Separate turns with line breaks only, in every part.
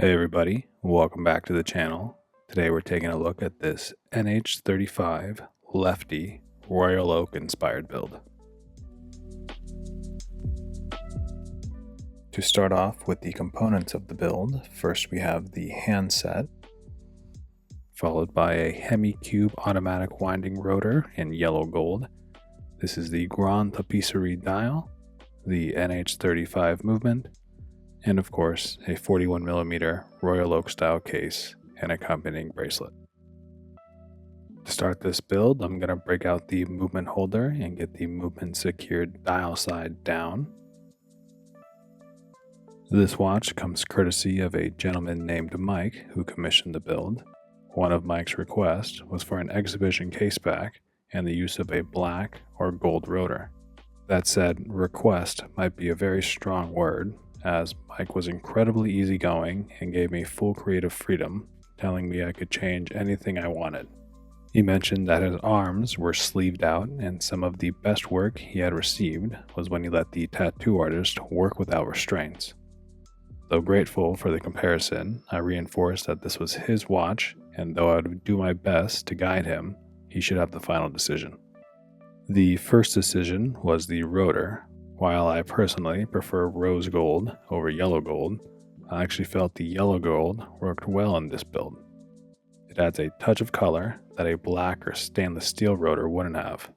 Hey everybody, welcome back to the channel. Today we're taking a look at this NH35 Lefty Royal Oak inspired build. To start off with the components of the build, first we have the handset, followed by a Hemicube automatic winding rotor in yellow gold. This is the Grand Tapisserie dial, the NH35 movement, and of course a 41mm Royal Oak style case and accompanying bracelet. To start this build, I'm going to break out the movement holder and get the movement secured dial side down. This watch comes courtesy of a gentleman named Mike who commissioned the build. One of Mike's requests was for an exhibition caseback and the use of a black or gold rotor. That said, request might be a very strong word, as Mike was incredibly easygoing and gave me full creative freedom, telling me I could change anything I wanted. He mentioned that his arms were sleeved out, and some of the best work he had received was when he let the tattoo artist work without restraints. Though grateful for the comparison, I reinforced that this was his watch, and though I would do my best to guide him, he should have the final decision. The first decision was the rotor. While I personally prefer rose gold over yellow gold, I actually felt the yellow gold worked well in this build. It adds a touch of color that a black or stainless steel rotor wouldn't have.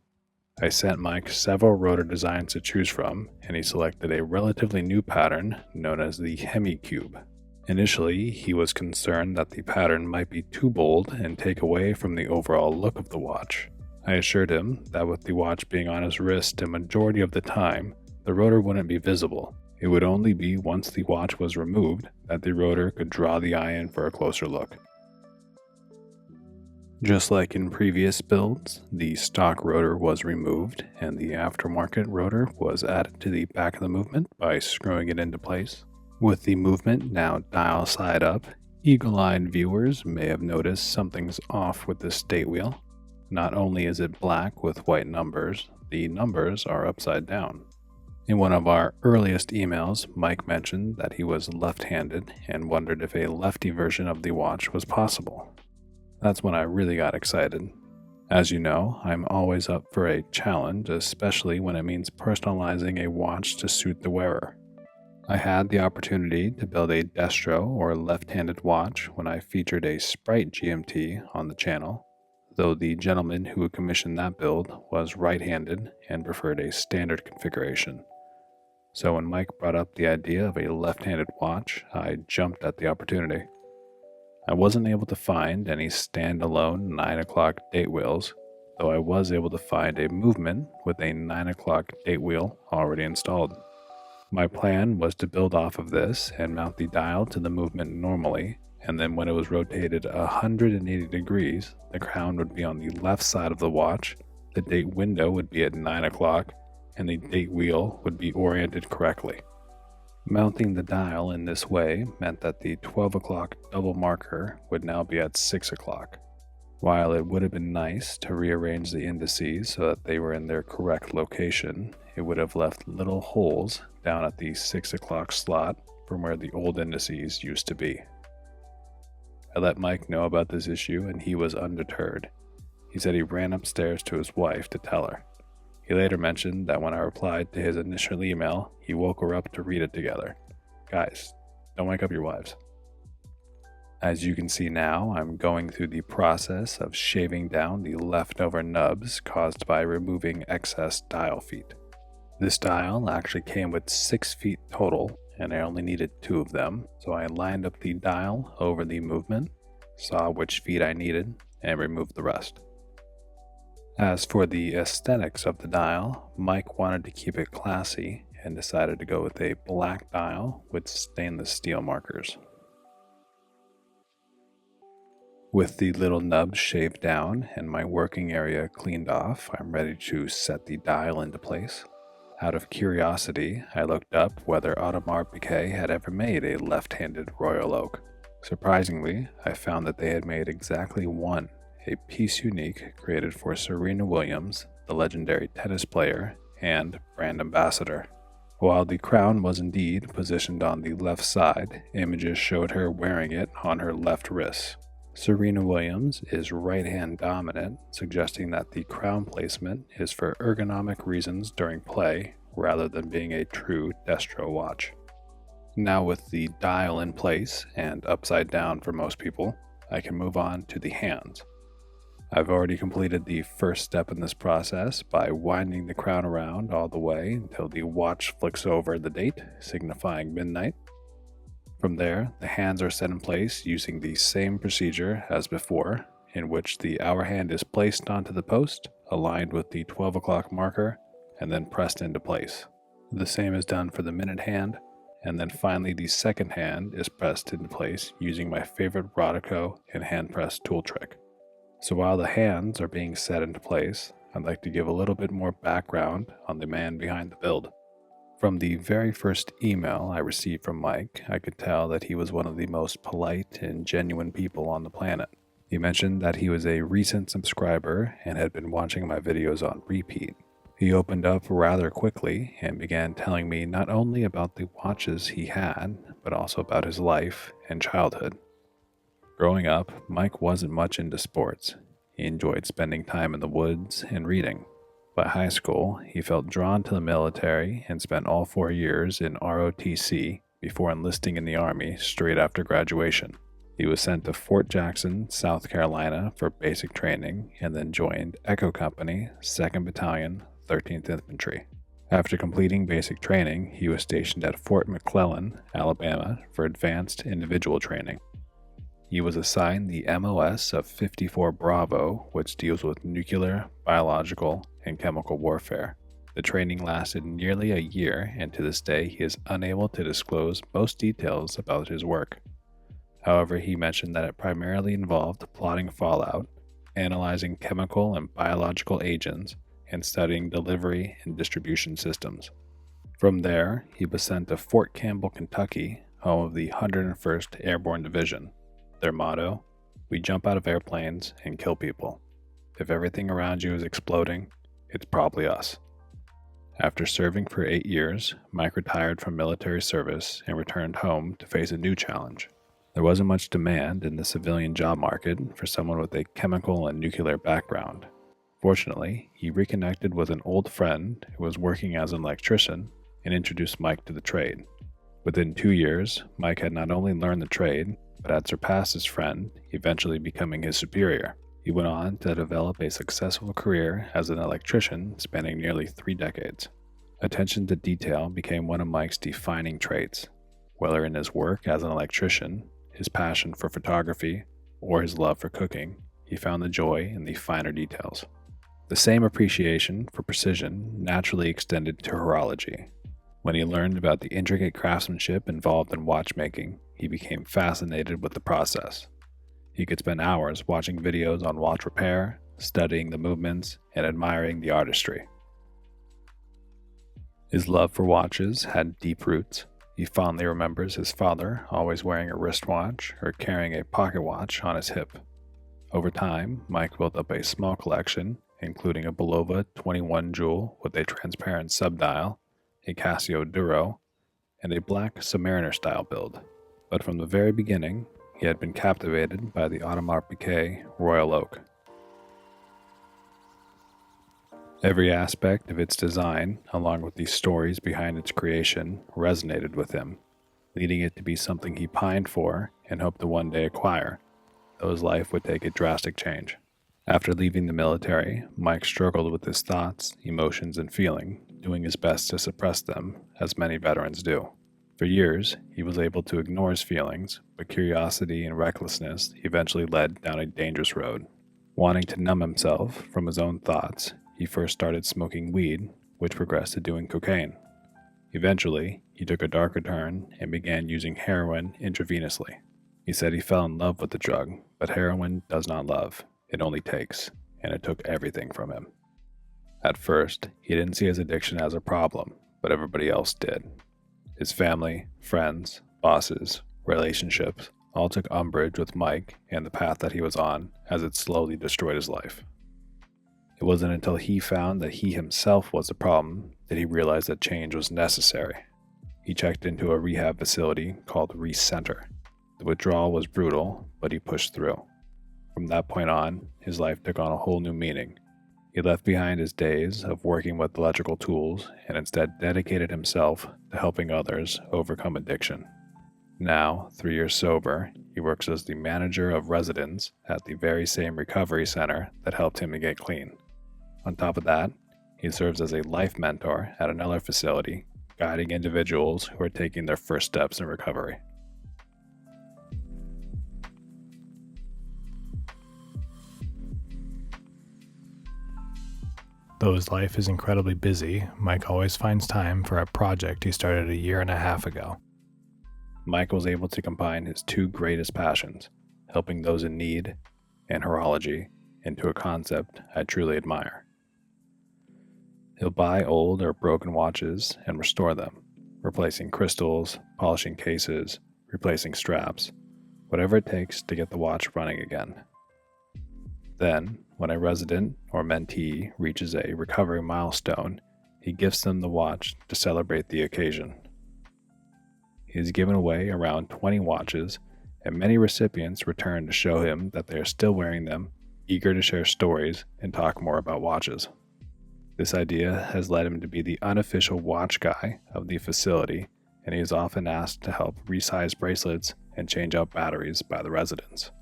I sent Mike several rotor designs to choose from, and he selected a relatively new pattern known as the Hemicube. Initially, he was concerned that the pattern might be too bold and take away from the overall look of the watch. I assured him that with the watch being on his wrist a majority of the time, the rotor wouldn't be visible. It would only be once the watch was removed that the rotor could draw the eye in for a closer look. Just like in previous builds, the stock rotor was removed and the aftermarket rotor was added to the back of the movement by screwing it into place. With the movement now dial side up, eagle-eyed viewers may have noticed something's off with this date wheel. Not only is it black with white numbers, the numbers are upside down. In one of our earliest emails, Mike mentioned that he was left-handed and wondered if a lefty version of the watch was possible. That's when I really got excited. As you know, I'm always up for a challenge, especially when it means personalizing a watch to suit the wearer. I had the opportunity to build a Destro or left-handed watch when I featured a Sprite GMT on the channel, though the gentleman who commissioned that build was right-handed and preferred a standard configuration. So when Mike brought up the idea of a left-handed watch, I jumped at the opportunity. I wasn't able to find any standalone 9 o'clock date wheels, though I was able to find a movement with a 9 o'clock date wheel already installed. My plan was to build off of this and mount the dial to the movement normally, and then when it was rotated 180 degrees, the crown would be on the left side of the watch, the date window would be at 9 o'clock, and the date wheel would be oriented correctly. Mounting the dial in this way meant that the 12 o'clock double marker would now be at 6 o'clock. While it would have been nice to rearrange the indices so that they were in their correct location, it would have left little holes down at the 6 o'clock slot from where the old indices used to be. I let Mike know about this issue and he was undeterred. He said he ran upstairs to his wife to tell her. He later mentioned that when I replied to his initial email, he woke her up to read it together. Guys, don't wake up your wives. As you can see now, I'm going through the process of shaving down the leftover nubs caused by removing excess dial feet. This dial actually came with 6 feet total, and I only needed 2 of them, so I lined up the dial over the movement, saw which feet I needed, and removed the rest. As for the aesthetics of the dial, Mike wanted to keep it classy and decided to go with a black dial with stainless steel markers. With the little nubs shaved down and my working area cleaned off, I'm ready to set the dial into place. Out of curiosity, I looked up whether Audemars Piguet had ever made a left-handed Royal Oak. Surprisingly, I found that they had made exactly one, a piece unique created for Serena Williams, the legendary tennis player and brand ambassador. While the crown was indeed positioned on the left side, images showed her wearing it on her left wrist. Serena Williams is right-hand dominant, suggesting that the crown placement is for ergonomic reasons during play rather than being a true Destro watch. Now with the dial in place and upside down for most people, I can move on to the hands. I've already completed the first step in this process by winding the crown around all the way until the watch flicks over the date, signifying midnight. From there, the hands are set in place using the same procedure as before, in which the hour hand is placed onto the post, aligned with the 12 o'clock marker, and then pressed into place. The same is done for the minute hand, and then finally the second hand is pressed into place using my favorite Rotor and hand press tool trick. So while the hands are being set into place, I'd like to give a little bit more background on the man behind the build. From the very first email I received from Mike, I could tell that he was one of the most polite and genuine people on the planet. He mentioned that he was a recent subscriber and had been watching my videos on repeat. He opened up rather quickly and began telling me not only about the watches he had, but also about his life and childhood. Growing up, Mike wasn't much into sports. He enjoyed spending time in the woods and reading. By high school, he felt drawn to the military and spent all 4 years in ROTC before enlisting in the Army straight after graduation. He was sent to Fort Jackson, South Carolina for basic training and then joined Echo Company, 2nd Battalion, 13th Infantry. After completing basic training, he was stationed at Fort McClellan, Alabama for advanced individual training. He was assigned the MOS of 54 Bravo, which deals with nuclear, biological, and chemical warfare. The training lasted nearly a year, and to this day he is unable to disclose most details about his work. However, he mentioned that it primarily involved plotting fallout, analyzing chemical and biological agents, and studying delivery and distribution systems. From there, he was sent to Fort Campbell, Kentucky, home of the 101st Airborne Division. Their motto: we jump out of airplanes and kill people. If everything around you is exploding, it's probably us. After serving for 8 years, Mike retired from military service and returned home to face a new challenge. There wasn't much demand in the civilian job market for someone with a chemical and nuclear background. Fortunately, he reconnected with an old friend who was working as an electrician and introduced Mike to the trade. Within 2 years, Mike had not only learned the trade, but had surpassed his friend, eventually becoming his superior. He went on to develop a successful career as an electrician spanning nearly 3 decades. Attention to detail became one of Mike's defining traits. Whether in his work as an electrician, his passion for photography, or his love for cooking, he found the joy in the finer details. The same appreciation for precision naturally extended to horology. When he learned about the intricate craftsmanship involved in watchmaking, he became fascinated with the process. He could spend hours watching videos on watch repair, studying the movements, and admiring the artistry. His love for watches had deep roots. He fondly remembers his father always wearing a wristwatch or carrying a pocket watch on his hip. Over time, Mike built up a small collection, including a Bulova 21 jewel with a transparent subdial, a Casio Duro, and a black Submariner style build. But from the very beginning, he had been captivated by the Audemars Piguet Royal Oak. Every aspect of its design, along with the stories behind its creation, resonated with him, leading it to be something he pined for and hoped to one day acquire, though his life would take a drastic change. After leaving the military, Mike struggled with his thoughts, emotions, and feeling, doing his best to suppress them, as many veterans do. For years, he was able to ignore his feelings, but curiosity and recklessness eventually led down a dangerous road. Wanting to numb himself from his own thoughts, he first started smoking weed, which progressed to doing cocaine. Eventually, he took a darker turn and began using heroin intravenously. He said he fell in love with the drug, but heroin does not love. It only takes, and it took everything from him. At first, he didn't see his addiction as a problem, but everybody else did. His family, friends, bosses, relationships all took umbrage with Mike and the path that he was on as it slowly destroyed his life. It wasn't until he found that he himself was the problem did he realize that change was necessary. He checked into a rehab facility called Recenter. The withdrawal was brutal, but he pushed through. From that point on, his life took on a whole new meaning. He left behind his days of working with electrical tools and instead dedicated himself to helping others overcome addiction. Now, 3 years sober, he works as the manager of residents at the very same recovery center that helped him to get clean. On top of that, he serves as a life mentor at another facility, guiding individuals who are taking their first steps in recovery.
Though his life is incredibly busy, Mike always finds time for a project he started a year and a half ago.
Mike was able to combine his two greatest passions, helping those in need and horology, into a concept I truly admire. He'll buy old or broken watches and restore them, replacing crystals, polishing cases, replacing straps, whatever it takes to get the watch running again. Then, when a resident or mentee reaches a recovery milestone, he gifts them the watch to celebrate the occasion. He has given away around 20 watches, and many recipients return to show him that they are still wearing them, eager to share stories and talk more about watches. This idea has led him to be the unofficial watch guy of the facility, and he is often asked to help resize bracelets and change out batteries by the residents.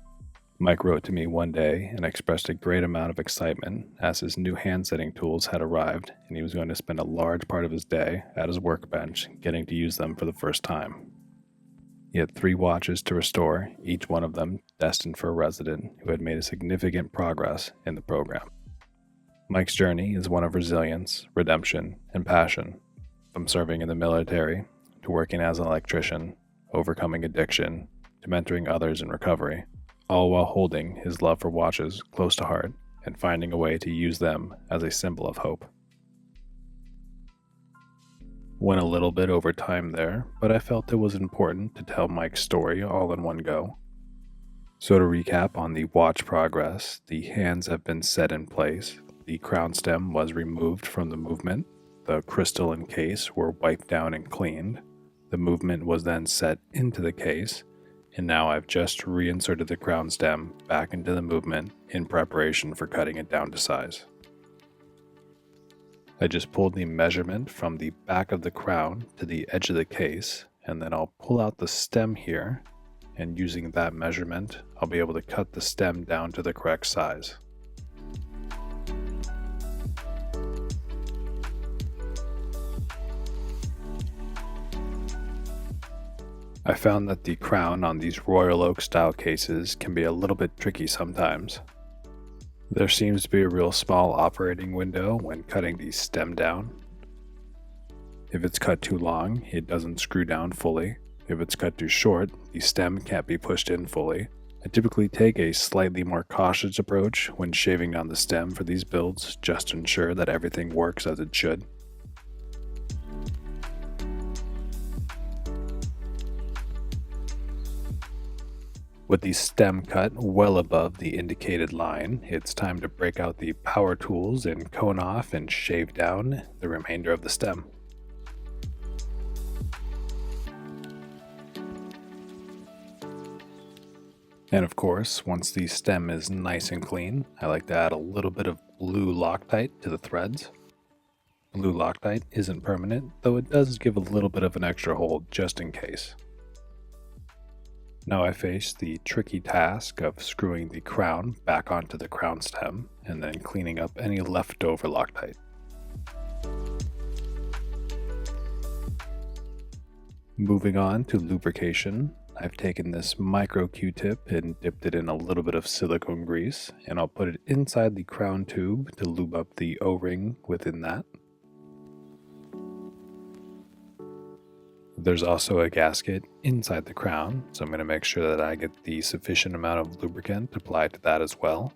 Mike wrote to me one day and expressed a great amount of excitement as his new hand-setting tools had arrived and he was going to spend a large part of his day at his workbench getting to use them for the first time. He had 3 watches to restore, each one of them destined for a resident who had made a significant progress in the program. Mike's journey is one of resilience, redemption, and passion, from serving in the military to working as an electrician, overcoming addiction, to mentoring others in recovery, all while holding his love for watches close to heart and finding a way to use them as a symbol of hope. Went a little bit over time there, but I felt it was important to tell Mike's story all in one go. So to recap on the watch progress, the hands have been set in place, the crown stem was removed from the movement, the crystal and case were wiped down and cleaned, the movement was then set into the case, and now I've just reinserted the crown stem back into the movement in preparation for cutting it down to size. I just pulled the measurement from the back of the crown to the edge of the case, and then I'll pull out the stem here, and using that measurement, I'll be able to cut the stem down to the correct size. I found that the crown on these Royal Oak style cases can be a little bit tricky sometimes. There seems to be a real small operating window when cutting the stem down. If it's cut too long, it doesn't screw down fully. If it's cut too short, the stem can't be pushed in fully. I typically take a slightly more cautious approach when shaving down the stem for these builds just to ensure that everything works as it should. With the stem cut well above the indicated line, it's time to break out the power tools and cone off and shave down the remainder of the stem. And of course, once the stem is nice and clean, I like to add a little bit of blue Loctite to the threads. Blue Loctite isn't permanent, though it does give a little bit of an extra hold just in case. Now I face the tricky task of screwing the crown back onto the crown stem and then cleaning up any leftover Loctite. Moving on to lubrication, I've taken this micro Q-tip and dipped it in a little bit of silicone grease, and I'll put it inside the crown tube to lube up the O-ring within that. There's also a gasket inside the crown, so I'm going to make sure that I get the sufficient amount of lubricant applied to that as well.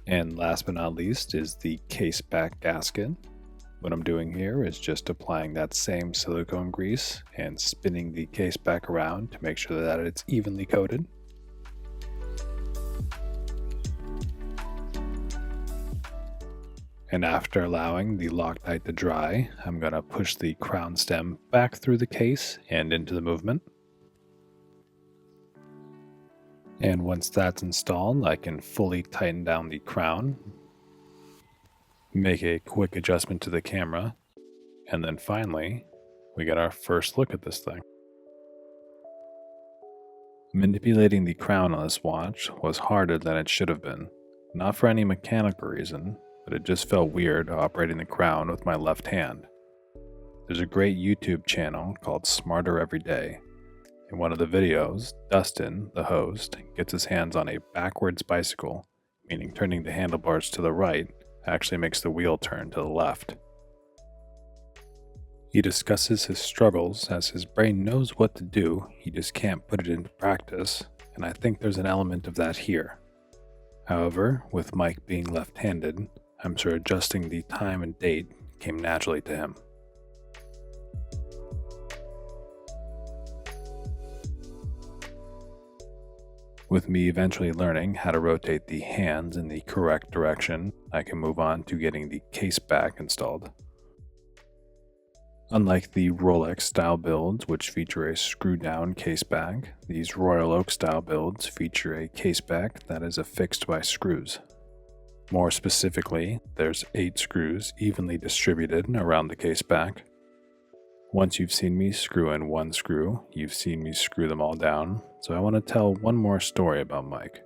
And last but not least is the Caseback gasket. What I'm doing here is just applying that same silicone grease and spinning the case back around to make sure that it's evenly coated. And after allowing the Loctite to dry, I'm going to push the crown stem back through the case and into the movement. And once that's installed, I can fully tighten down the crown, make a quick adjustment to the camera, and then finally, we get our first look at this thing. Manipulating the crown on this watch was harder than it should have been, not for any mechanical reason, but it just felt weird operating the crown with my left hand. There's a great YouTube channel called Smarter Every Day. In one of the videos, Dustin, the host, gets his hands on a backwards bicycle, meaning turning the handlebars to the right actually makes the wheel turn to the left. He discusses his struggles as his brain knows what to do, he just can't put it into practice, and I think there's an element of that here. However, with Mike being left-handed, I'm sure adjusting the time and date came naturally to him. With me eventually learning how to rotate the hands in the correct direction, I can move on to getting the case back installed. Unlike the Rolex style builds, which feature a screw-down case back, these Royal Oak style builds feature a case back that is affixed by screws. More specifically, there's 8 screws evenly distributed around the case back. Once you've seen me screw in one screw, you've seen me screw them all down, so I want to tell one more story about Mike.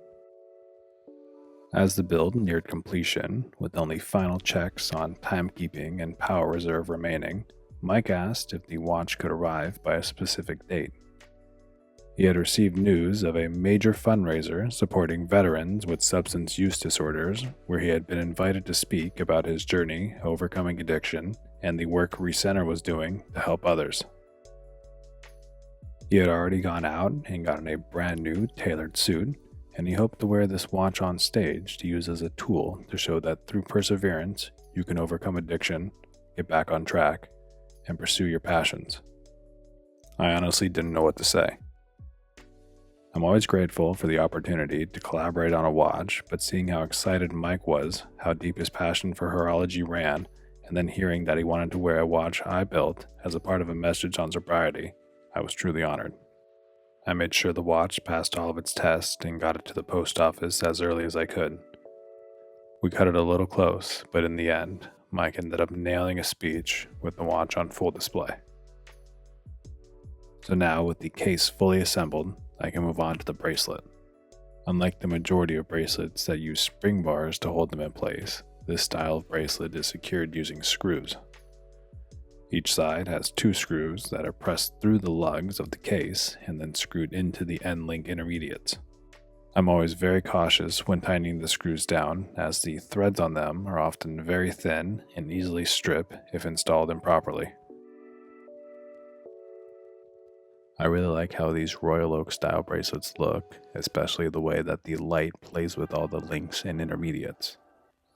As the build neared completion, with only final checks on timekeeping and power reserve remaining, Mike asked if the watch could arrive by a specific date. He had received news of a major fundraiser supporting veterans with substance use disorders, where he had been invited to speak about his journey overcoming addiction and the work Recenter was doing to help others. He had already gone out and gotten a brand new tailored suit, and he hoped to wear this watch on stage to use as a tool to show that through perseverance, you can overcome addiction, get back on track, and pursue your passions. I honestly didn't know what to say. I'm always grateful for the opportunity to collaborate on a watch, but seeing how excited Mike was, how deep his passion for horology ran, and then hearing that he wanted to wear a watch I built as a part of a message on sobriety, I was truly honored. I made sure the watch passed all of its tests and got it to the post office as early as I could. We cut it a little close, but in the end, Mike ended up nailing a speech with the watch on full display. So now, with the case fully assembled, I can move on to the bracelet. Unlike the majority of bracelets that use spring bars to hold them in place, this style of bracelet is secured using screws. Each side has 2 screws that are pressed through the lugs of the case and then screwed into the end link intermediates. I'm always very cautious when tightening the screws down, as the threads on them are often very thin and easily strip if installed improperly. I really like how these Royal Oak style bracelets look, especially the way that the light plays with all the links and intermediates.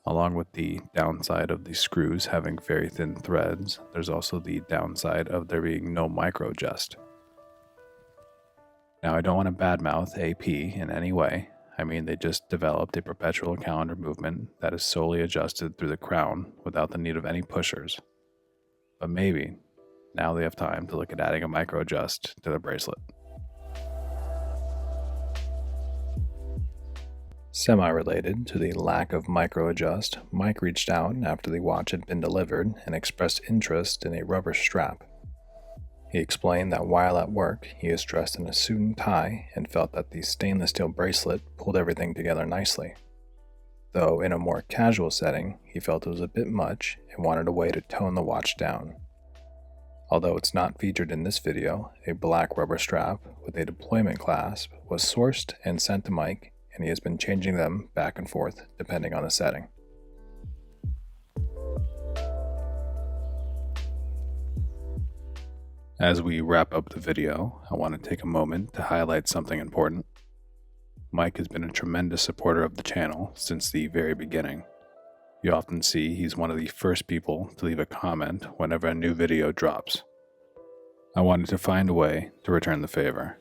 Along with the downside of the screws having very thin threads, there's also the downside of there being no micro adjust. Now, I don't want to badmouth AP in any way. I mean, they just developed a perpetual calendar movement that is solely adjusted through the crown without the need of any pushers. But maybe now they have time to look at adding a micro adjust to the bracelet. Semi-related to the lack of micro adjust, Mike reached out after the watch had been delivered and expressed interest in a rubber strap. He explained that while at work, he is dressed in a suit and tie and felt that the stainless steel bracelet pulled everything together nicely. Though in a more casual setting, he felt it was a bit much and wanted a way to tone the watch down. Although it's not featured in this video, a black rubber strap with a deployment clasp was sourced and sent to Mike, and he has been changing them back and forth depending on the setting. As we wrap up the video, I want to take a moment to highlight something important. Mike has been a tremendous supporter of the channel since the very beginning. You often see he's one of the first people to leave a comment whenever a new video drops. I wanted to find a way to return the favor.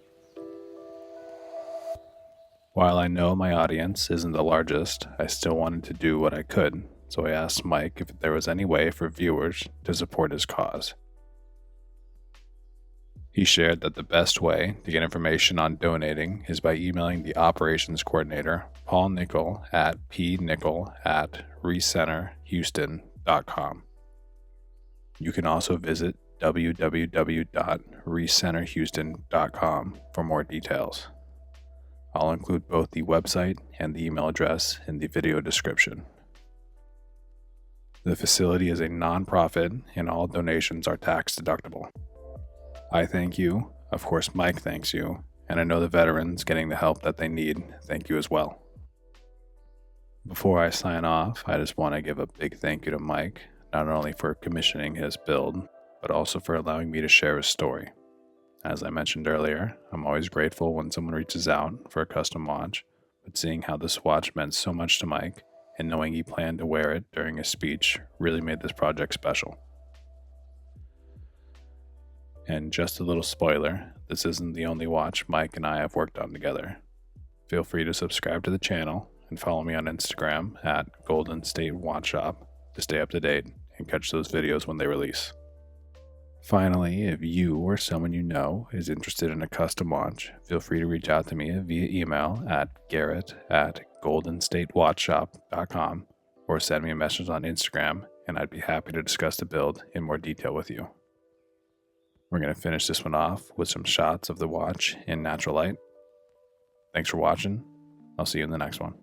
While I know my audience isn't the largest, I still wanted to do what I could, so I asked Mike if there was any way for viewers to support his cause. He shared that the best way to get information on donating is by emailing the operations coordinator, Paul Nickel, at pnickel@recenterhouston.com. You can also visit www.recenterhouston.com for more details. I'll include both the website and the email address in the video description. The facility is a nonprofit and all donations are tax deductible. I thank you, of course Mike thanks you, and I know the veterans getting the help that they need thank you as well. Before I sign off, I just want to give a big thank you to Mike, not only for commissioning his build, but also for allowing me to share his story. As I mentioned earlier, I'm always grateful when someone reaches out for a custom watch, but seeing how this watch meant so much to Mike and knowing he planned to wear it during his speech really made this project special. And just a little spoiler, this isn't the only watch Mike and I have worked on together. Feel free to subscribe to the channel and follow me on Instagram at Golden State Watch Shop to stay up to date and catch those videos when they release. Finally, if you or someone you know is interested in a custom watch, feel free to reach out to me via email at garrett@goldenstatewatchshop.com or send me a message on Instagram and I'd be happy to discuss the build in more detail with you. We're going to finish this one off with some shots of the watch in natural light. Thanks for watching. I'll see you in the next one.